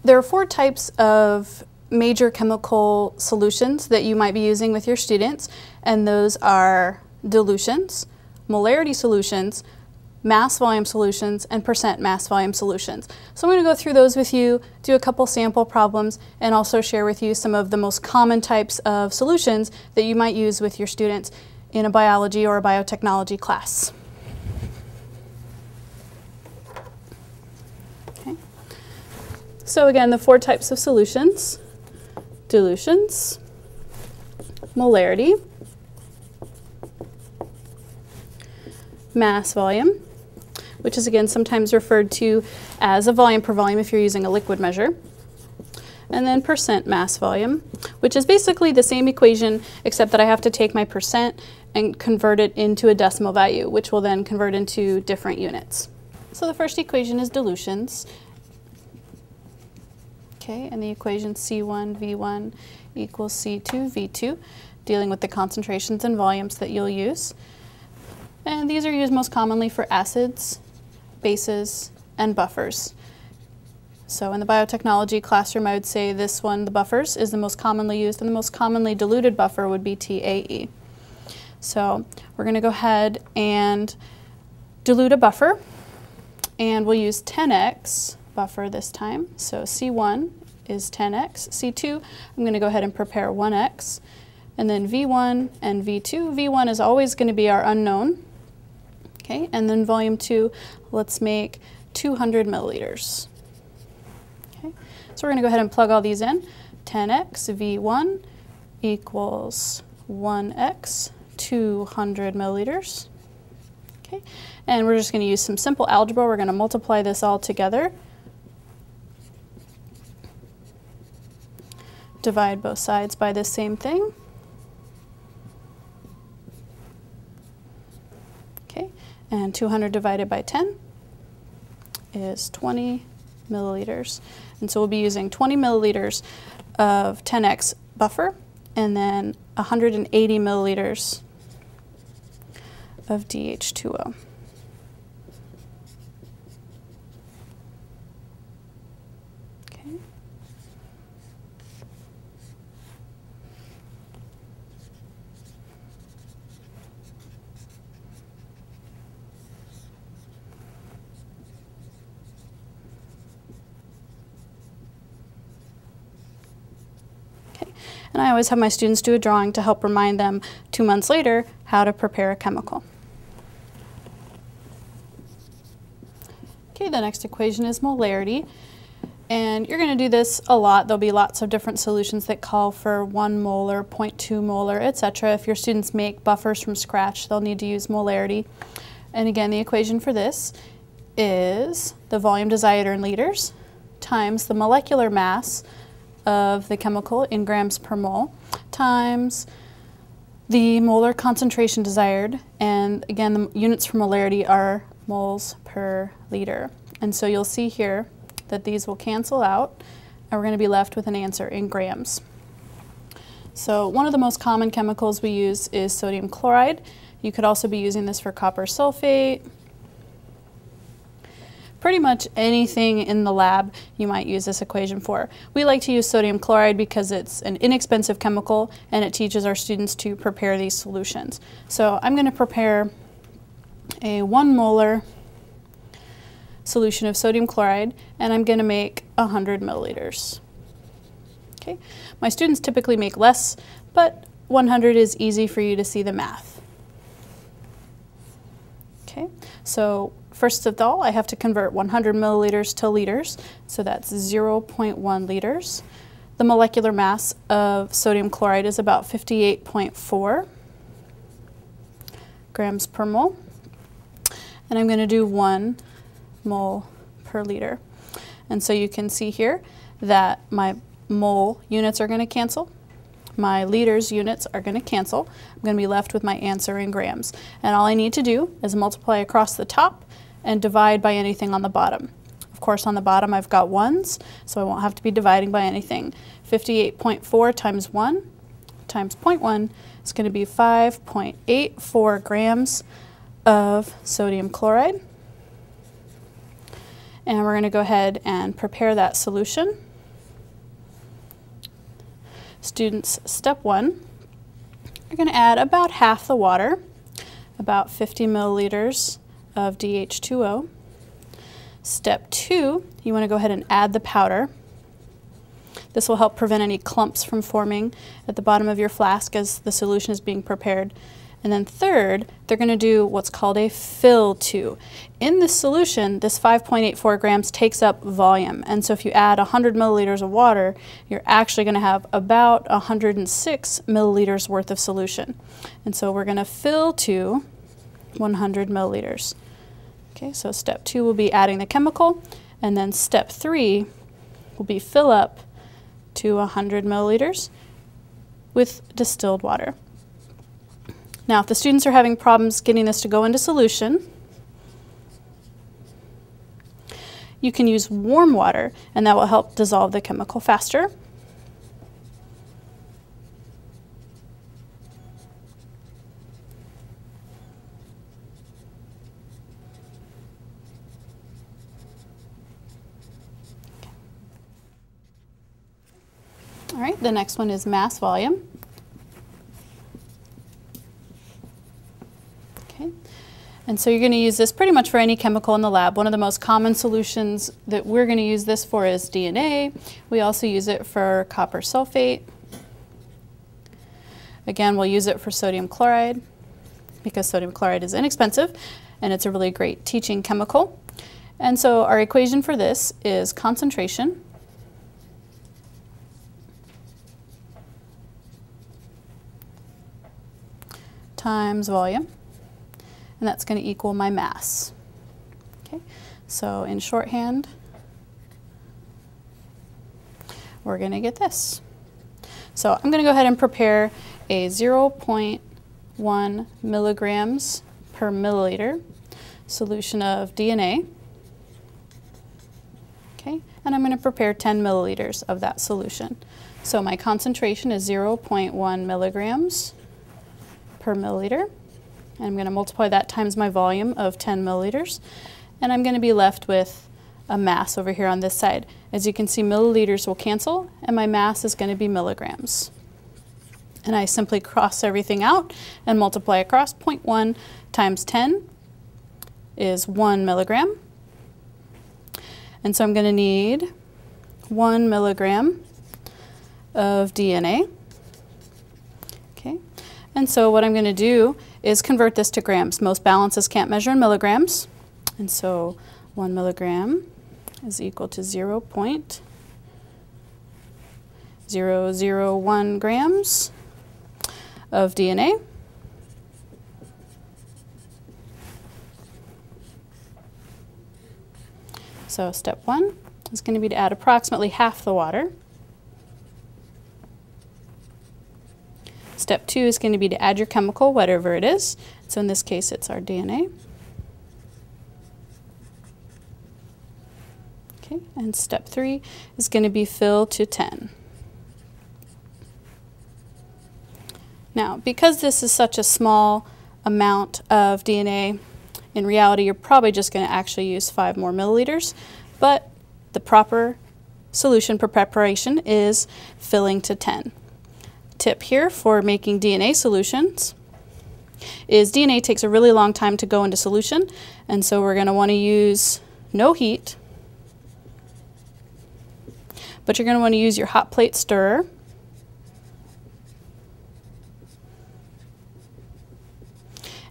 there are 4 types of major chemical solutions that you might be using with your students, and those are dilutions, molarity solutions, mass volume solutions, and percent mass volume solutions. So I'm going to go through those with you, do a couple sample problems, and also share with you some of the most common types of solutions that you might use with your students in a biology or a biotechnology class. Okay. So again, the 4 types of solutions: dilutions, molarity, mass volume, which is again sometimes referred to as a volume per volume if you're using a liquid measure, and then percent mass volume, which is basically the same equation except that I have to take my percent and convert it into a decimal value, which will then convert into different units. So the first equation is dilutions. Okay, and the equation C1V1 equals C2V2, dealing with the concentrations and volumes that you'll use. And these are used most commonly for acids, bases, and buffers. So in the biotechnology classroom, I would say this one, the buffers, is the most commonly used, and the most commonly diluted buffer would be TAE. So we're going to go ahead and dilute a buffer, and we'll use 10x buffer this time. So C1 is 10x. C2, I'm going to go ahead and prepare 1x. And then V1 and V2. V1 is always going to be our unknown. Okay, and then volume 2, let's make 200 milliliters. Okay, so we're going to go ahead and plug all these in. 10x V1 equals 1x 200 milliliters. Okay, and we're just going to use some simple algebra. We're going to multiply this all together. Divide both sides by the same thing. Okay, and 200 divided by 10 is 20 milliliters. And so we'll be using 20 milliliters of 10x buffer and then 180 milliliters of DH2O. Okay. And I always have my students do a drawing to help remind them 2 months later how to prepare a chemical. Okay, the next equation is molarity. And you're going to do this a lot. There'll be lots of different solutions that call for 1 molar, 0.2 molar, etc. If your students make buffers from scratch, they'll need to use molarity. And again, the equation for this is the volume desired in liters times the molecular mass of the chemical in grams per mole times the molar concentration desired, and again the units for molarity are moles per liter. And so you'll see here that these will cancel out and we're going to be left with an answer in grams. So one of the most common chemicals we use is sodium chloride. You could also be using this for copper sulfate. Pretty much anything in the lab you might use this equation for. We like to use sodium chloride because it's an inexpensive chemical and it teaches our students to prepare these solutions. So I'm going to prepare a 1 molar solution of sodium chloride and I'm going to make 100 milliliters. Okay. My students typically make less, but 100 is easy for you to see the math. Okay, so first of all, I have to convert 100 milliliters to liters, so that's 0.1 liters. The molecular mass of sodium chloride is about 58.4 grams per mole, and I'm going to do 1 mole per liter. And so you can see here that my mole units are going to cancel. My liters units are going to cancel. I'm going to be left with my answer in grams. And all I need to do is multiply across the top and divide by anything on the bottom. Of course, on the bottom I've got ones, so I won't have to be dividing by anything. 58.4 times 1 times 0.1 is going to be 5.84 grams of sodium chloride. And we're going to go ahead and prepare that solution. Students, step 1, you're going to add about half the water, about 50 milliliters of DH2O. Step 2, you want to go ahead and add the powder. This will help prevent any clumps from forming at the bottom of your flask as the solution is being prepared. And then third, they're going to do what's called a fill to. In this solution, this 5.84 grams takes up volume. And so if you add 100 milliliters of water, you're actually going to have about 106 milliliters worth of solution. And so we're going to fill to 100 milliliters. Okay, so step 2 will be adding the chemical, and then step 3 will be fill up to 100 milliliters with distilled water. Now, if the students are having problems getting this to go into solution, you can use warm water, and that will help dissolve the chemical faster. All right, the next one is mass volume. Okay, and so you're going to use this pretty much for any chemical in the lab. One of the most common solutions that we're going to use this for is DNA. We also use it for copper sulfate. Again, we'll use it for sodium chloride because sodium chloride is inexpensive and it's a really great teaching chemical. And so our equation for this is concentration times volume, and that's going to equal my mass. Okay, so in shorthand, we're going to get this. So I'm going to go ahead and prepare a 0.1 milligrams per milliliter solution of DNA. Okay, and I'm going to prepare 10 milliliters of that solution. So my concentration is 0.1 milligrams per milliliter. And I'm going to multiply that times my volume of 10 milliliters. And I'm going to be left with a mass over here on this side. As you can see, milliliters will cancel, and my mass is going to be milligrams. And I simply cross everything out and multiply across. 0.1 times 10 is 1 milligram. And so I'm going to need 1 milligram of DNA. Okay. And so what I'm going to do is convert this to grams. Most balances can't measure in milligrams. And so 1 milligram is equal to 0.001 grams of DNA. So step 1 is going to be to add approximately half the water. Step 2 is going to be to add your chemical, whatever it is. So in this case, it's our DNA. Okay, and step 3 is going to be fill to 10. Now, because this is such a small amount of DNA, in reality, you're probably just going to actually use 5 more milliliters, but the proper solution for preparation is filling to 10. Tip here for making DNA solutions is DNA takes a really long time to go into solution, and so we're going to want to use no heat, but you're going to want to use your hot plate stirrer.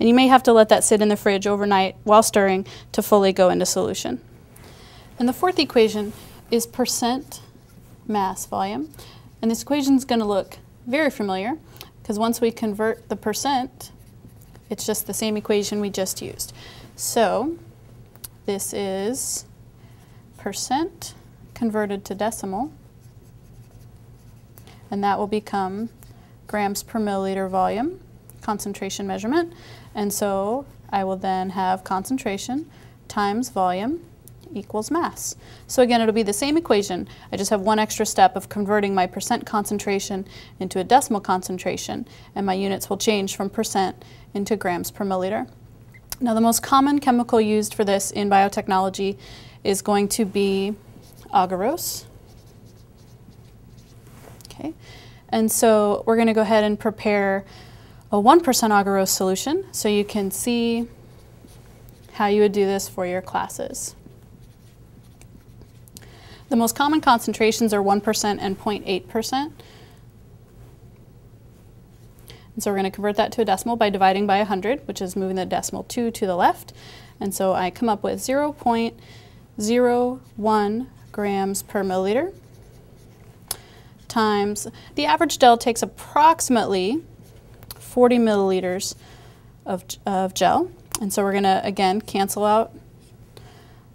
And you may have to let that sit in the fridge overnight while stirring to fully go into solution. And the fourth equation is percent mass volume. And this equation is going to look very familiar because once we convert the percent, it's just the same equation we just used. So this is percent converted to decimal, and that will become grams per milliliter volume, concentration measurement. And so I will then have concentration times volume equals mass. So again, it'll be the same equation. I just have one extra step of converting my percent concentration into a decimal concentration, and my units will change from percent into grams per milliliter. Now, the most common chemical used for this in biotechnology is going to be agarose. Okay. And so we're going to go ahead and prepare a 1% agarose solution so you can see how you would do this for your classes. The most common concentrations are 1% and 0.8%. And so we're going to convert that to a decimal by dividing by 100, which is moving the decimal 2 to the left. And so I come up with 0.01 grams per milliliter times, the average gel takes approximately 40 milliliters of gel. And so we're going to, again, cancel out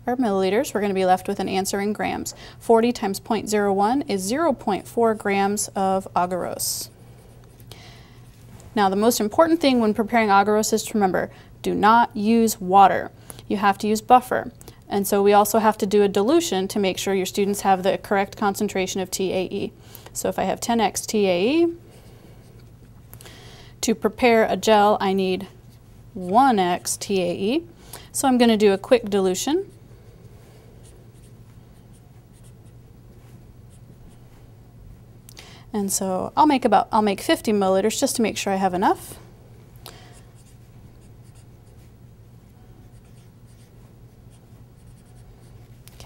our milliliters. We're going to be left with an answer in grams. 40 times 0.01 is 0.4 grams of agarose. Now, the most important thing when preparing agarose is to remember, do not use water. You have to use buffer. And so we also have to do a dilution to make sure your students have the correct concentration of TAE. So if I have 10x TAE, to prepare a gel, I need 1x TAE. So I'm going to do a quick dilution. And so I'll make 50 milliliters just to make sure I have enough.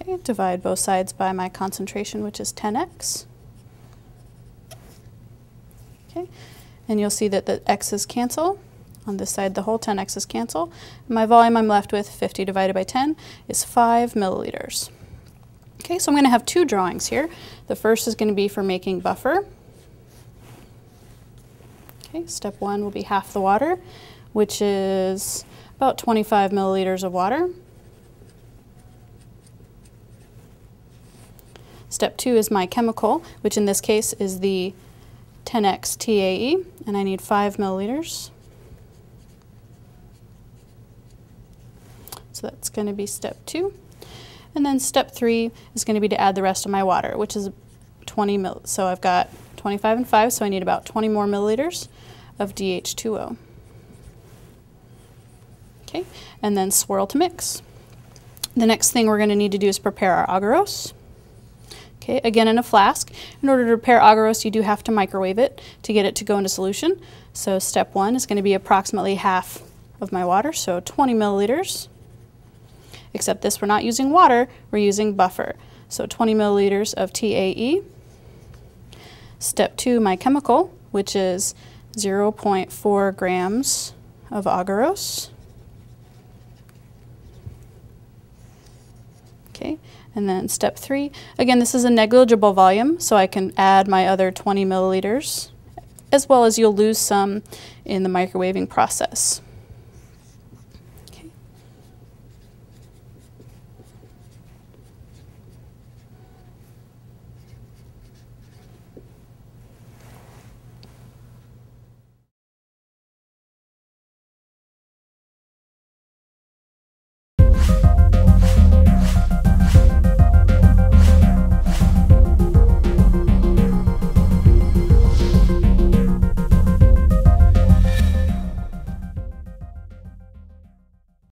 Okay, divide both sides by my concentration, which is 10x. Okay, and you'll see that the x's cancel. On this side, the whole 10x's cancel. My volume I'm left with, 50 divided by 10, is 5 milliliters. Okay, so I'm going to have two drawings here. The first is going to be for making buffer. Okay, step 1 will be half the water, which is about 25 milliliters of water. Step 2 is my chemical, which in this case is the 10x TAE, and I need 5 milliliters. So that's going to be step 2. And then step 3 is going to be to add the rest of my water, which is 20 mil. So I've got 25 and 5, so I need about 20 more milliliters of DH2O. Okay, and then swirl to mix. The next thing we're going to need to do is prepare our agarose. Okay, again in a flask. In order to prepare agarose, you do have to microwave it to get it to go into solution. So step 1 is going to be approximately half of my water, so 20 milliliters. Except this, we're not using water, we're using buffer. So 20 milliliters of TAE. Step 2, my chemical, which is 0.4 grams of agarose. Okay, and then step 3, again, this is a negligible volume, so I can add my other 20 milliliters, as well as you'll lose some in the microwaving process.